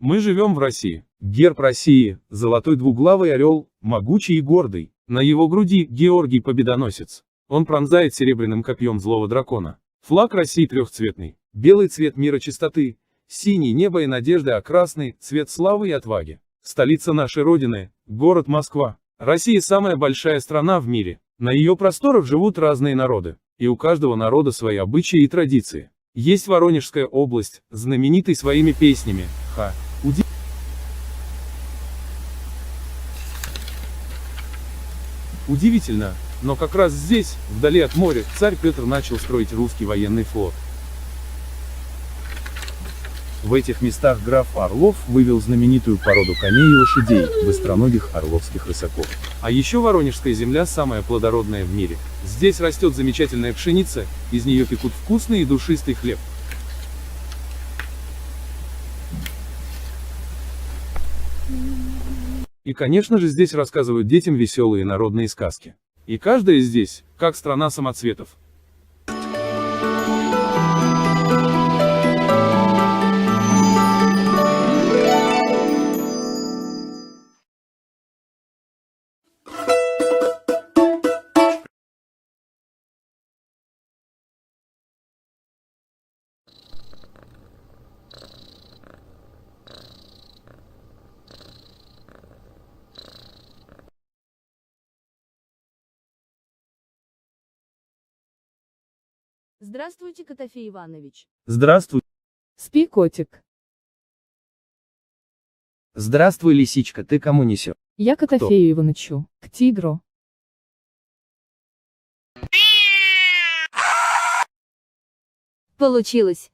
Мы живем в России. Герб России – золотой двуглавый орел, могучий и гордый. На его груди – Георгий Победоносец. Он пронзает серебряным копьем злого дракона. Флаг России трехцветный. Белый цвет мира чистоты, синий небо и надежды, а красный – цвет славы и отваги. Столица нашей Родины – город Москва. Россия – самая большая страна в мире. На ее просторах живут разные народы. И у каждого народа свои обычаи и традиции. Есть Воронежская область, знаменитый своими песнями. Удивительно, но как раз здесь, вдали от моря, царь Петр начал строить русский военный флот. В этих местах граф Орлов вывел знаменитую породу коней и лошадей, быстроногих орловских рысаков. А еще Воронежская земля самая плодородная в мире. Здесь растет замечательная пшеница, из нее пекут вкусный и душистый хлеб. И конечно же здесь рассказывают детям веселые народные сказки. И каждая здесь, как страна самоцветов. Здравствуйте, Котофей Иванович. Здравствуй. Спи, котик. Здравствуй, лисичка, ты кому несешь? Я Котофею Иванычу, к тигру. Получилось.